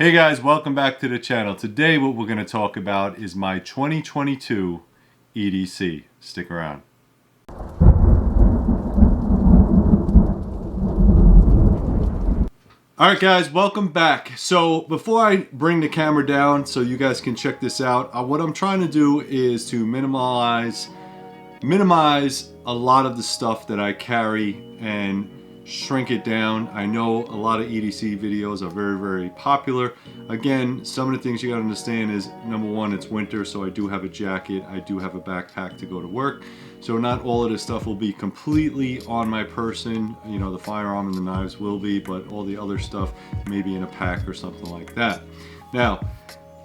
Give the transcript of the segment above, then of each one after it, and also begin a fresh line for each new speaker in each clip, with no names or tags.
Hey guys, welcome back to the channel. Today what we're going to talk about is my 2022 EDC. Stick around. Alright guys, welcome back. So before I bring the camera down so you guys can check this out, what I'm trying to do is to minimize a lot of the stuff that I carry and shrink it down. I know a lot of EDC videos are very popular. Again, some of the things you gotta understand is, number one, it's winter, so I do have a jacket, I do have a backpack to go to work. So not all of this stuff will be completely on my person. You know, the firearm and the knives will be, but all the other stuff maybe in a pack or something like that. Now,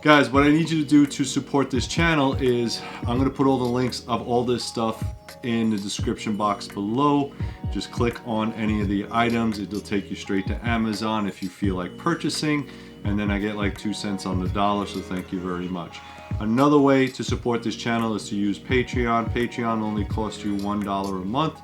guys, what I need you to do to support this channel is I'm going to put all the links of all this stuff in the description box below. Just click on any of the items. It'll take you straight to Amazon if you feel like purchasing. And then I get like 2 cents on the dollar, so thank you very much. Another way to support this channel is to use Patreon. Patreon only costs you $1 a month.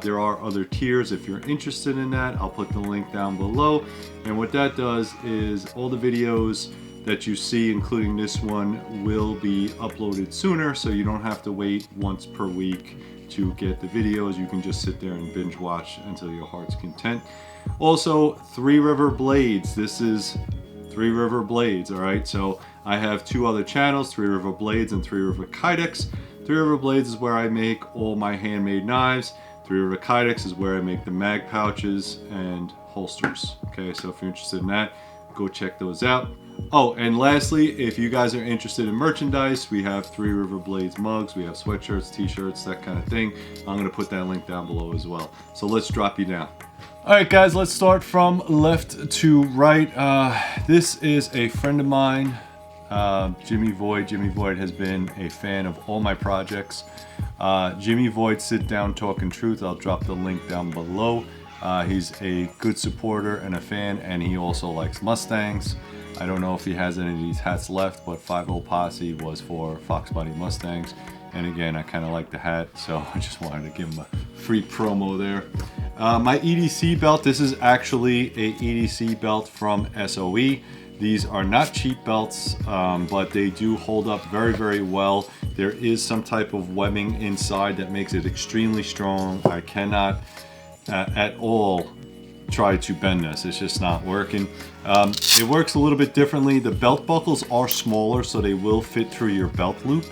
There are other tiers if you're interested in that. I'll put the link down below. And what that does is all the videos that you see, including this one, will be uploaded sooner, so you don't have to wait once per week to get the videos. You can just sit there and binge watch until your heart's content. Also, Three River Blades. This is Three River Blades, all right? So I have 2 other channels, Three River Blades and Three River Kydex. Three River Blades is where I make all my handmade knives. Three River Kydex is where I make the mag pouches and holsters. Okay, so if you're interested in that, go check those out. Oh, and lastly, if you guys are interested in merchandise, we have Three River Blades mugs, we have sweatshirts, t-shirts, that kind of thing. I'm going to put that link down below as well. So let's drop you down. Alright guys, let's start from left to right. This is a friend of mine, Jimmy Void. Jimmy Void has been a fan of all my projects. Jimmy Void Sit Down Talking Truth, I'll drop the link down below. He's a good supporter and a fan, and he also likes Mustangs. I don't know if he has any of these hats left, but 5-0 Posse was for Fox Body Mustangs. And again, I kind of like the hat, so I just wanted to give him a free promo there. My EDC belt, this is actually a EDC belt from SOE. These are not cheap belts, but they do hold up very well. There is some type of webbing inside that makes it extremely strong. I cannot at all try to bend this. It's just not working. It works a little bit differently. The belt buckles are smaller, so they will fit through your belt loop,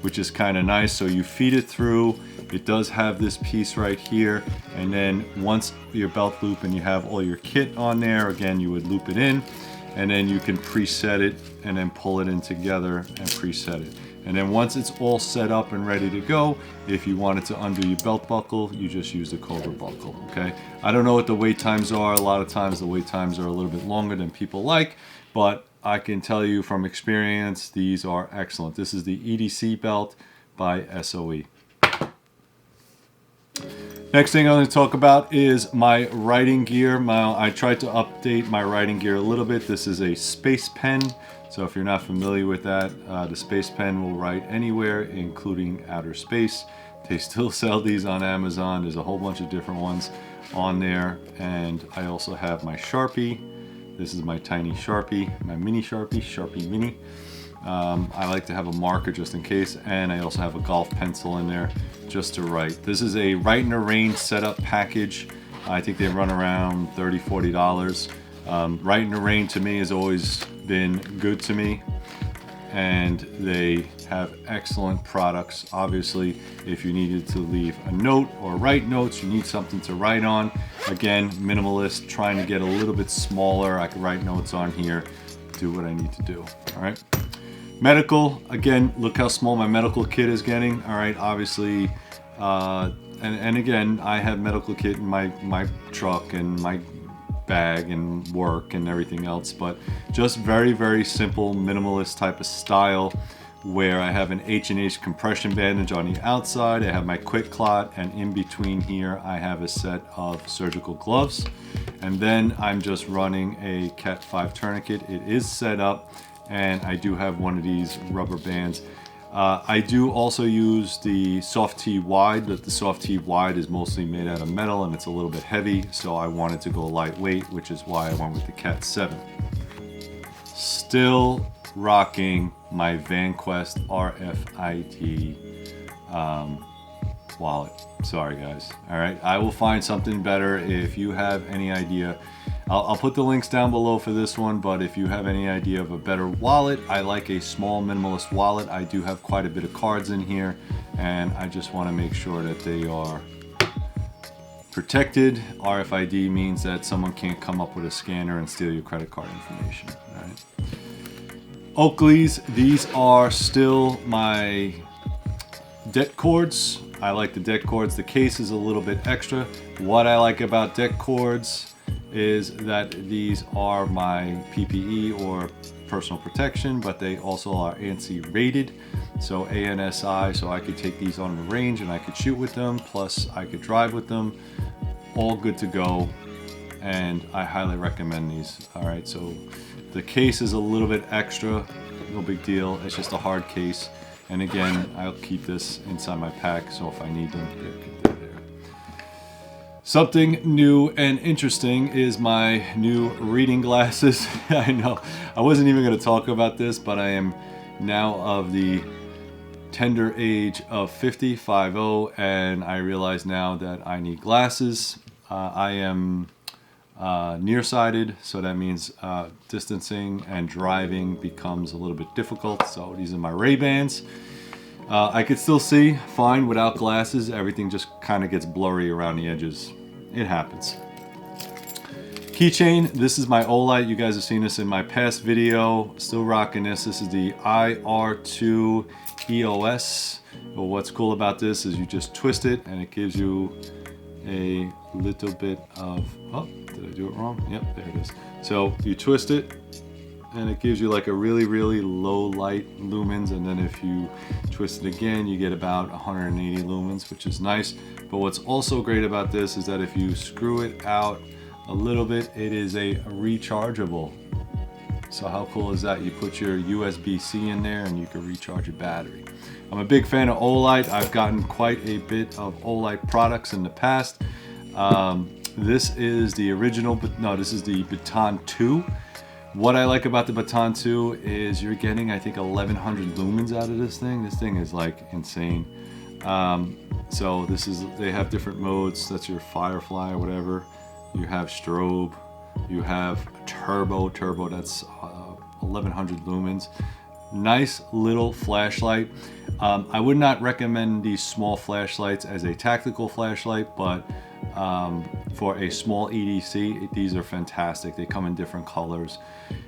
which is kind of nice. So you feed it through. It does have this piece right here, and then once your belt loop and you have all your kit on there, again, you would loop it in, and then you can preset it and then pull it in together and preset it. And then once it's all set up and ready to go, if you wanted to undo your belt buckle, you just use the Cobra buckle, okay? I don't know what the wait times are. A lot of times the wait times are a little bit longer than people like, but I can tell you from experience, these are excellent. This is the EDC belt by SOE. Next thing I'm going to talk about is my writing gear. I tried to update my writing gear a little bit. This is a space pen. So if you're not familiar with that, the space pen will write anywhere, including outer space. They still sell these on Amazon. There's a whole bunch of different ones on there. And I also have my Sharpie. This is my tiny Sharpie, my mini Sharpie, Sharpie Mini. I like to have a marker just in case, and I also have a golf pencil in there just to write. This is a Write in the Rain setup package. I think they run around $30, $40. Write in the Rain to me has always been good to me, and they have excellent products. Obviously, if you needed to leave a note or write notes, you need something to write on. Again, minimalist, trying to get a little bit smaller. I can write notes on here, do what I need to do. All right. Medical, again, look how small my medical kit is getting. All right, obviously, and again, I have medical kit in my truck and my bag and work and everything else, but just very simple minimalist type of style, where I have an H&H compression bandage on the outside, I have my quick clot, and in between here I have a set of surgical gloves, and then I'm just running a Cat 5 tourniquet. It is set up, and I do have one of these rubber bands. I do also use the Soft T Wide, but the Soft T Wide is mostly made out of metal and it's a little bit heavy, so I wanted to go lightweight, which is why I went with the Cat 7. still rocking my VanQuest RFID wallet. Sorry guys. All right, I will find something better. If you have any idea, I'll put the links down below for this one, but if you have any idea of a better wallet, I like a small minimalist wallet. I do have quite a bit of cards in here, and I just want to make sure that they are protected. RFID means that someone can't come up with a scanner and steal your credit card information. All right. Oakley's, these are still my deck cords. I like the deck cords. The case is a little bit extra. What I like about deck cords is that these are my PPE or personal protection, but they also are ANSI rated, so ANSI, so I could take these on the range and I could shoot with them, plus I could drive with them. All good to go, and I highly recommend these. All right, so the case is a little bit extra, no big deal. It's just a hard case, and again, I'll keep this inside my pack, so if I need them, they're there. Something new and interesting is my new reading glasses. I know I wasn't even going to talk about this, but I am now of the tender age of 50, and I realize now that I need glasses. I am nearsighted, so that means distancing and driving becomes a little bit difficult. So these are my Ray-Bans. I could still see fine without glasses. Everything just kind of gets blurry around the edges. It happens. Keychain, this is my Olight. You guys have seen this in my past video. Still rocking this. This is the IR2 EOS. Well, what's cool about this is you just twist it and it gives you a little bit of, oh, did I do it wrong? Yep, there it is. So you twist it and it gives you like a really, really low light lumens, and then if you twist it again, you get about 180 lumens, which is nice. But what's also great about this is that if you screw it out a little bit, it is a rechargeable. So how cool is that? You put your USB-C in there and you can recharge your battery. I'm a big fan of Olight. I've gotten quite a bit of Olight products in the past. This is the original, but no, this is the Baton 2. What I like about the Baton 2 is you're getting, I think, 1100 lumens out of this thing. This thing is like insane. So this is, they have different modes. That's your Firefly or whatever. You have strobe, you have turbo, that's 1100 lumens. Nice little flashlight. I would not recommend these small flashlights as a tactical flashlight, but for a small EDC, these are fantastic. They come in different colors.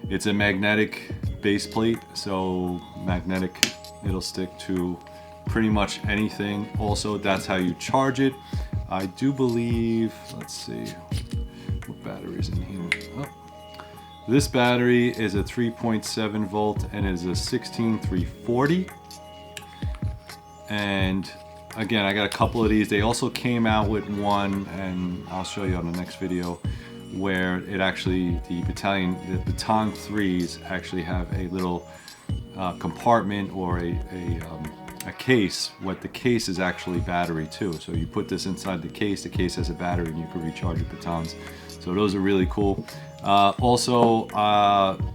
It's a magnetic base plate, so magnetic, it'll stick to pretty much anything. Also, that's how you charge it. I do believe, let's see, what battery's in here? Oh. This battery is a 3.7 volt and is a 16340. And again, I got a couple of these. They also came out with one, and I'll show you on the next video, where it actually, the Baton 3s actually have a little compartment or a case. What the case is actually battery too. So you put this inside the case has a battery and you can recharge your batons. So those are really cool. Also,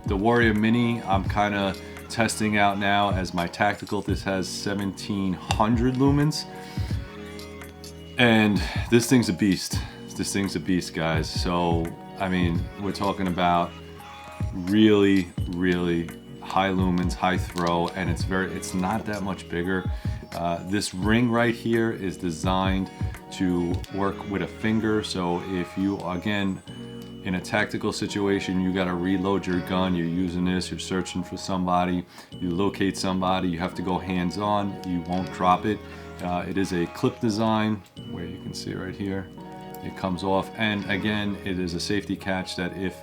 the Warrior Mini, I'm kind of testing out now as my tactical. This has 1700 lumens. And this thing's a beast. This thing's a beast, guys. So, I mean, we're talking about really, really high lumens, high throw, and it's not that much bigger. This ring right here is designed to work with a finger. So if you, again, in a tactical situation, you got to reload your gun, you're using this, you're searching for somebody, you locate somebody, you have to go hands-on, you won't drop it. It is a clip design, where you can see right here, it comes off. And again, it is a safety catch that if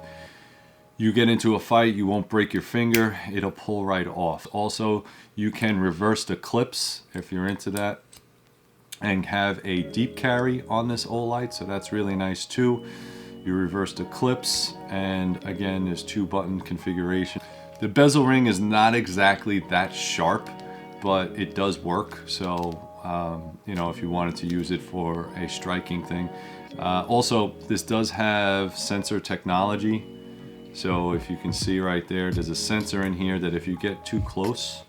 you get into a fight, you won't break your finger, it'll pull right off. Also, you can reverse the clips if you're into that, and have a deep carry on this Olight, so that's really nice too. You reverse the clips, and again, there's 2-button configuration. The bezel ring is not exactly that sharp, but it does work. So, you know, if you wanted to use it for a striking thing. Also, this does have sensor technology. So if you can see right there, there's a sensor in here that if you get too close,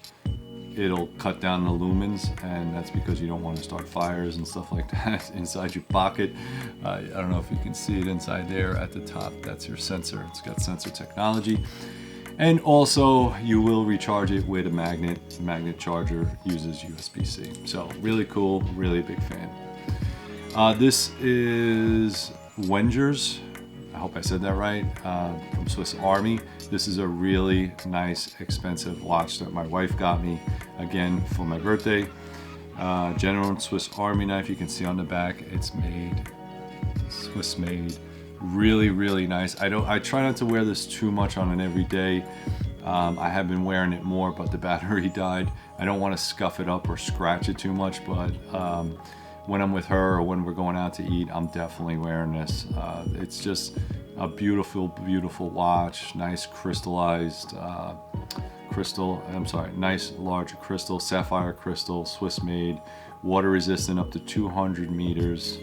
it'll cut down the lumens, and that's because you don't want to start fires and stuff like that inside your pocket. I don't know if you can see it inside there at the top. That's your sensor. It's got sensor technology. And also you will recharge it with a magnet charger, uses USB-C. So really cool, really a big fan. This is Wenger's, I hope I said that right, from Swiss Army. This is a really nice, expensive watch that my wife got me, again, for my birthday. General Swiss Army knife, you can see on the back, it's made, Swiss made. Really, really nice. I try not to wear this too much on an everyday. I have been wearing it more, but the battery died. I don't want to scuff it up or scratch it too much, but when I'm with her or when we're going out to eat, I'm definitely wearing this. It's just a beautiful, beautiful watch. Nice crystallized nice large crystal, sapphire crystal, Swiss made, water resistant up to 200 meters.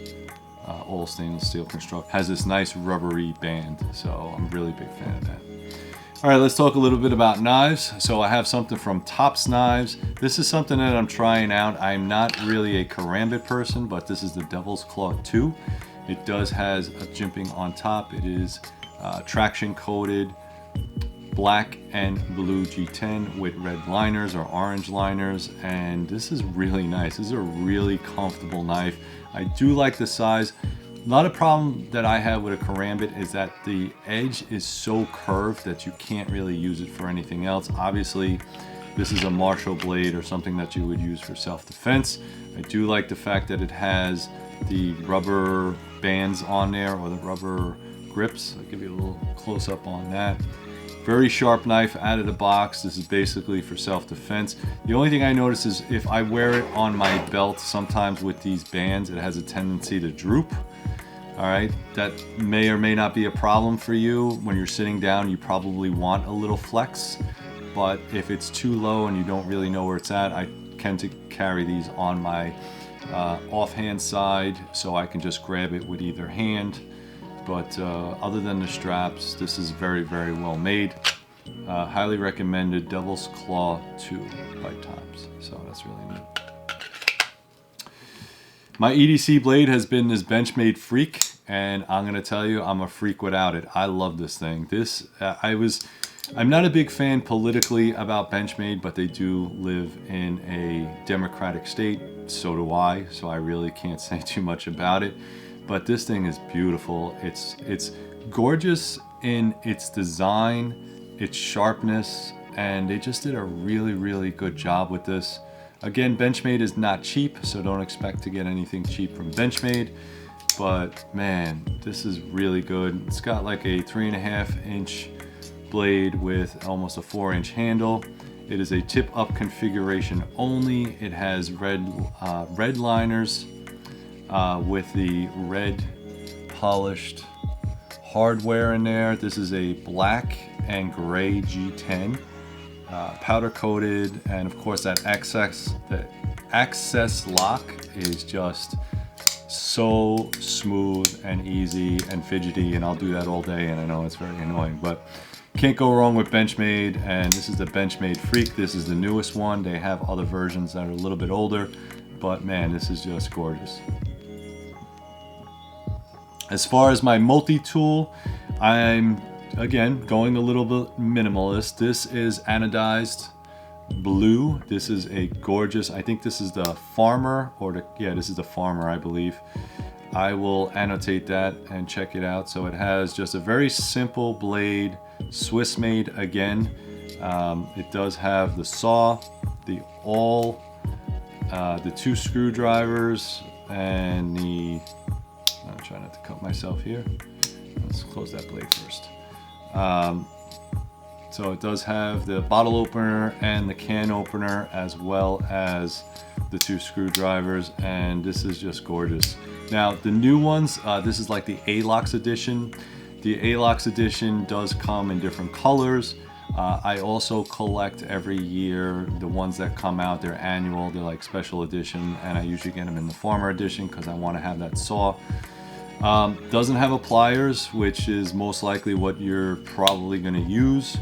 All stainless steel construct. Has this nice rubbery band, so I'm a really big fan of that. All right, let's talk a little bit about knives. So I have something from Tops Knives. This is something that I'm trying out. I'm not really a karambit person, but this is the Devil's Claw 2. It does has a jimping on top. It is traction coated black and blue G10 with red liners or orange liners, and this is really nice. This is a really comfortable knife. I do like the size. Not a problem that I have with a karambit is that the edge is so curved that you can't really use it for anything else. Obviously, this is a Marshall blade or something that you would use for self-defense. I do like the fact that it has the rubber bands on there, or the rubber grips. I'll give you a little close-up on that. Very sharp knife out of the box. This is basically for self-defense. The only thing I notice is if I wear it on my belt, sometimes with these bands, it has a tendency to droop. All right, that may or may not be a problem for you. When you're sitting down, you probably want a little flex, but if it's too low and you don't really know where it's at, I tend to carry these on my offhand side, so I can just grab it with either hand. But other than the straps, this is very, very well made. Highly recommended. Devil's Claw 2 Bite Times. So that's really neat. My EDC blade has been this Benchmade Freak, and I'm gonna tell you, I'm a freak without it. I love this thing. I'm not a big fan politically about Benchmade, but they do live in a democratic state. So do I. So I really can't say too much about it. But this thing is beautiful. It's gorgeous in its design, its sharpness, and they just did a really, really good job with this. Again, Benchmade is not cheap, so don't expect to get anything cheap from Benchmade. But man, this is really good. It's got like a 3.5 inch blade with almost a 4-inch handle. It is a tip-up configuration only. It has red liners. With the red polished hardware in there. This is a black and gray G10, powder coated, and of course the access lock is just so smooth and easy and fidgety, and I'll do that all day, and I know it's very annoying, but can't go wrong with Benchmade. And this is the Benchmade Freak. This is the newest one. They have other versions that are a little bit older, but man, this is just gorgeous. As far as my multi-tool, I'm, again, going a little bit minimalist. This is anodized blue. This is a gorgeous, I think this is the Farmer, this is the Farmer, I believe. I will annotate that and check it out. So it has just a very simple blade, Swiss made again. It does have the saw, the awl, the 2 screwdrivers, and the, I'm trying not to cut myself here. Let's close that blade first. So it does have the bottle opener and the can opener, as well as the 2 screwdrivers, and this is just gorgeous. Now the new ones, this is like the ALOX edition. The ALOX edition does come in different colors. I also collect every year the ones that come out. They're annual, they're like special edition, and I usually get them in the Farmer edition because I want to have that saw. Doesn't have a pliers, which is most likely what you're probably going to use.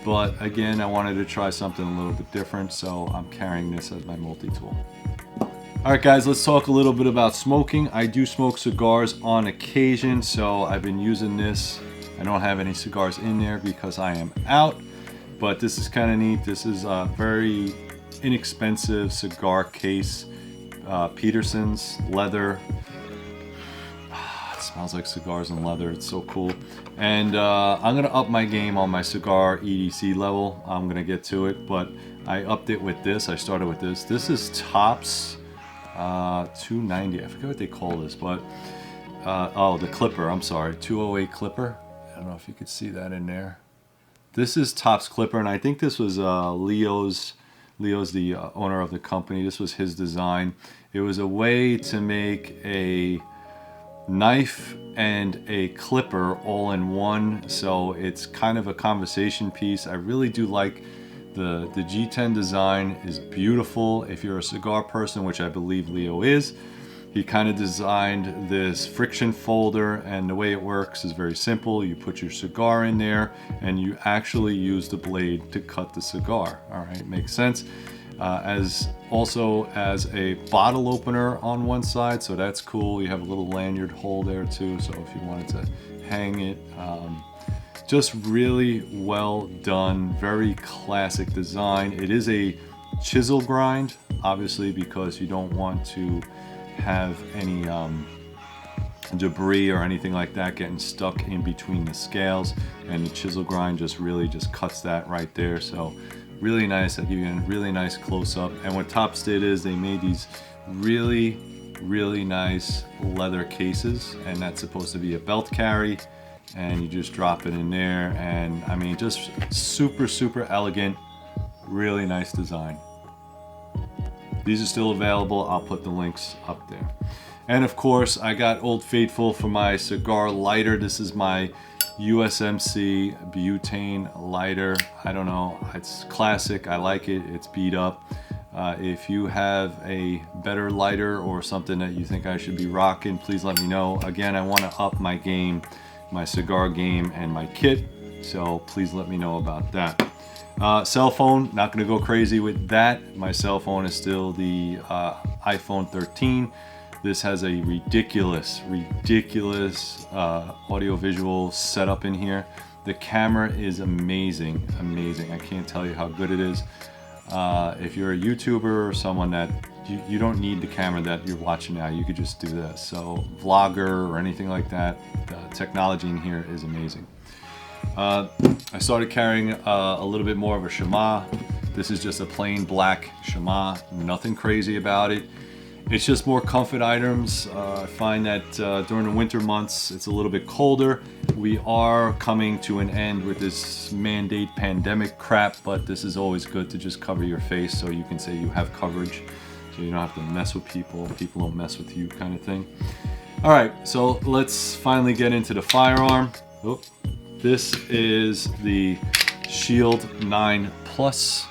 But again, I wanted to try something a little bit different, so I'm carrying this as my multi-tool. Alright guys, let's talk a little bit about smoking. I do smoke cigars on occasion, so I've been using this. I don't have any cigars in there because I am out, but this is kind of neat. This is a very inexpensive cigar case. Peterson's leather. Smells like cigars and leather. It's so cool. And I'm gonna up my game on my cigar EDC level. I'm gonna get to it, but I upped it with this. I started with this. This is Tops 290. I forget what they call this, but oh, the Clipper. I'm sorry, 208 Clipper. I don't know if you could see that in there. This is Tops Clipper, and I think this was Leo's the owner of the company. This was his design. It was a way to make a knife and a clipper all in one, so it's kind of a conversation piece. I really do like the G10 design. Is beautiful. If you're a cigar person, which I believe Leo is, he kind of designed this friction folder, and the way it works is very simple. You put your cigar in there and you actually use the blade to cut the cigar. All right, makes sense. As a bottle opener on one side, so that's cool. You have a little lanyard hole there too, so if you wanted to hang it. Just really well done, very classic design. It is a chisel grind, obviously, because you don't want to have any debris or anything like that getting stuck in between the scales, and the chisel grind just really cuts that right there. So really nice. I give you a really nice close-up. And what Tops did is they made these really nice leather cases, and that's supposed to be a belt carry, and you just drop it in there, and I mean, just super elegant, really nice design. These are still available. I'll put the links up there. And of course, I got Old Faithful for my cigar lighter. This is my USMC butane lighter. I don't know, it's classic. I like it. It's beat up. If you have a better lighter or something that you think I should be rocking, please let me know. Again, I want to up my game, my cigar game, and my kit, so please let me know about that. Cell phone, not going to go crazy with that. My cell phone is still the iPhone 13. This has a ridiculous audio-visual setup in here. The camera is amazing. I can't tell you how good it is. If you're a YouTuber or someone that you don't need the camera that you're watching now, you could just do this. So vlogger or anything like that, the technology in here is amazing. I started carrying a little bit more of a Shema. This is just a plain black Shema, nothing crazy about it. It's just more comfort items. I find that during the winter months, it's a little bit colder. We are coming to an end with this mandate pandemic crap, but this is always good to just cover your face so you can say you have coverage, so you don't have to mess with people. People don't mess with you, kind of thing. All right, so let's finally get into the firearm. Oh, this is the Shield 9 Plus.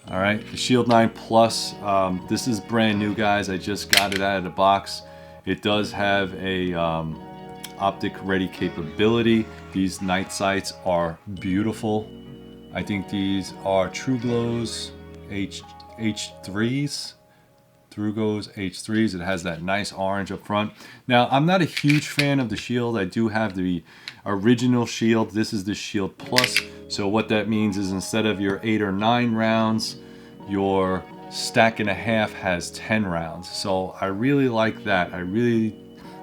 All right, the Shield 9 Plus, this is brand new, guys. I just got it out of the box. It does have a optic ready capability. These night sights are beautiful. I think these are Truglo's H3s. Truglo's H3s. It has that nice orange up front. Now, I'm not a huge fan of the Shield. I do have the original Shield. This is the Shield Plus. So what that means is instead of your 8 or 9 rounds, your stack and a half has 10 rounds. So I really like that. I really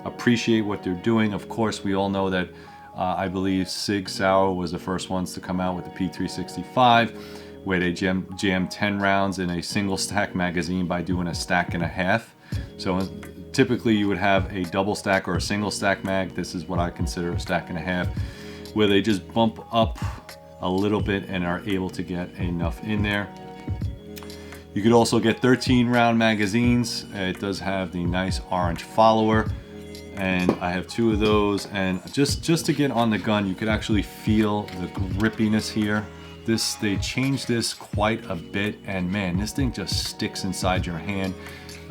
appreciate what they're doing. Of course, we all know that I believe Sig Sauer was the first ones to come out with the P365, where they jammed 10 rounds in a single stack magazine by doing a stack and a half. So typically you would have a double stack or a single stack mag. This is what I consider a stack and a half, where they just bump up a little bit and are able to get enough in there. You could also get 13 round magazines. It does have the nice orange follower, and I have 2 of those. And just to get on the gun, you could actually feel the grippiness here. They changed this quite a bit, and man, this thing just sticks inside your hand.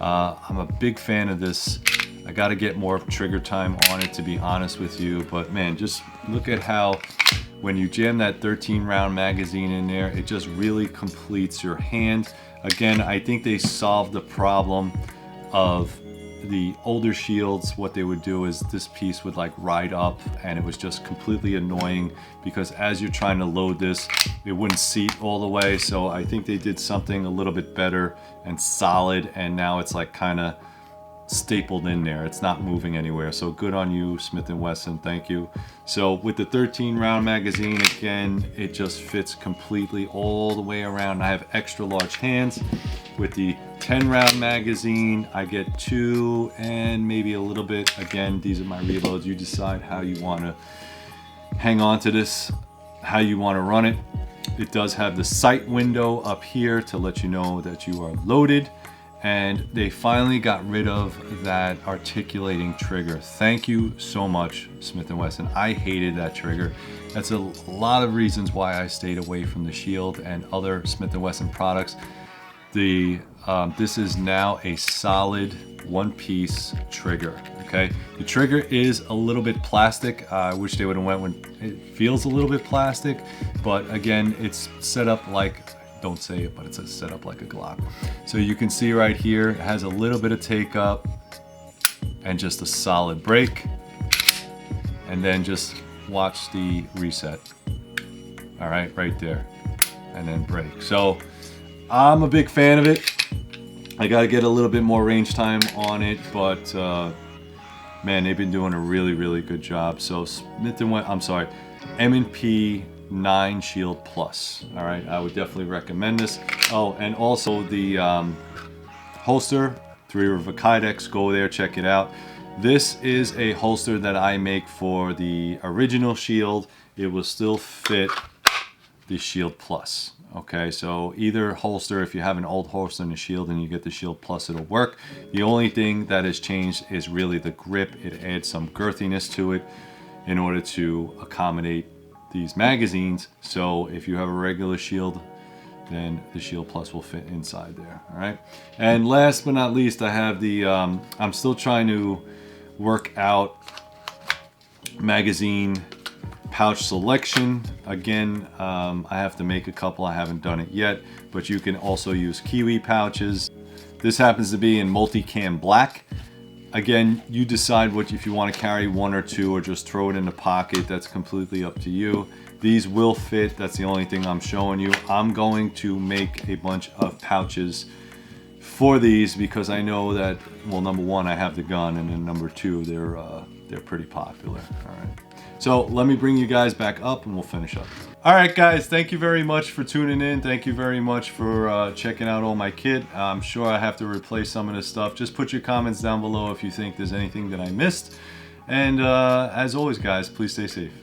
I'm a big fan of this I got to get more trigger time on it, to be honest with you. But man, just look at how when you jam that 13 round magazine in there, it just really completes your hand. Again, I think they solved the problem of the older shields. What they would do is this piece would like ride up, and it was just completely annoying because as you're trying to load this, it wouldn't seat all the way. So I think they did something a little bit better and solid, and now it's like kind of stapled in there. It's not moving anywhere. So good on you, Smith & Wesson. Thank you. So with the 13 round magazine, again, it just fits completely all the way around. I have extra large hands. With the 10 round magazine, I get 2 and maybe a little bit. Again, these are my reloads. You decide how you want to hang on to this, how you want to run it. It does have the sight window up here to let you know that you are loaded. And they finally got rid of that articulating trigger. Thank you so much, Smith & Wesson. I hated that trigger. That's a lot of reasons why I stayed away from the Shield and other Smith & Wesson products. This is now a solid one-piece trigger, okay? The trigger is a little bit plastic. I wish they would have went when it feels a little bit plastic, but again, it's set up like, don't say it, but it's set up like a Glock. So you can see right here, it has a little bit of take up and just a solid break. And then just watch the reset. All right, right there. And then break. So I'm a big fan of it. I got to get a little bit more range time on it, but man, they've been doing a really, really good job. So Smith & Wesson, I'm sorry, M&P 9 Shield Plus. All right, I would definitely recommend this. Oh, and also the holster, 3 River Kydex. Go there, check it out. This is a holster that I make for the original Shield. It will still fit the Shield Plus. Okay, so either holster, if you have an old holster and a Shield and you get the Shield Plus, it'll work. The only thing that has changed is really the grip. It adds some girthiness to it in order to accommodate these magazines. So if you have a regular Shield, then the Shield Plus will fit inside there. All right, and last but not least, I have the I'm still trying to work out magazine pouch selection. Again, I have to make a couple. I haven't done it yet, but you can also use Kiwi pouches. This happens to be in multicam black. Again, you decide what, if you want to carry 1 or 2 or just throw it in the pocket. That's completely up to you. These will fit. That's the only thing I'm showing you. I'm going to make a bunch of pouches for these because I know that, well, number 1, I have the gun, and then number 2, they're pretty popular. All right. So let me bring you guys back up and we'll finish up. All right, guys, thank you very much for tuning in. Thank you very much for checking out all my kit. I'm sure I have to replace some of this stuff. Just put your comments down below if you think there's anything that I missed. And as always, guys, please stay safe.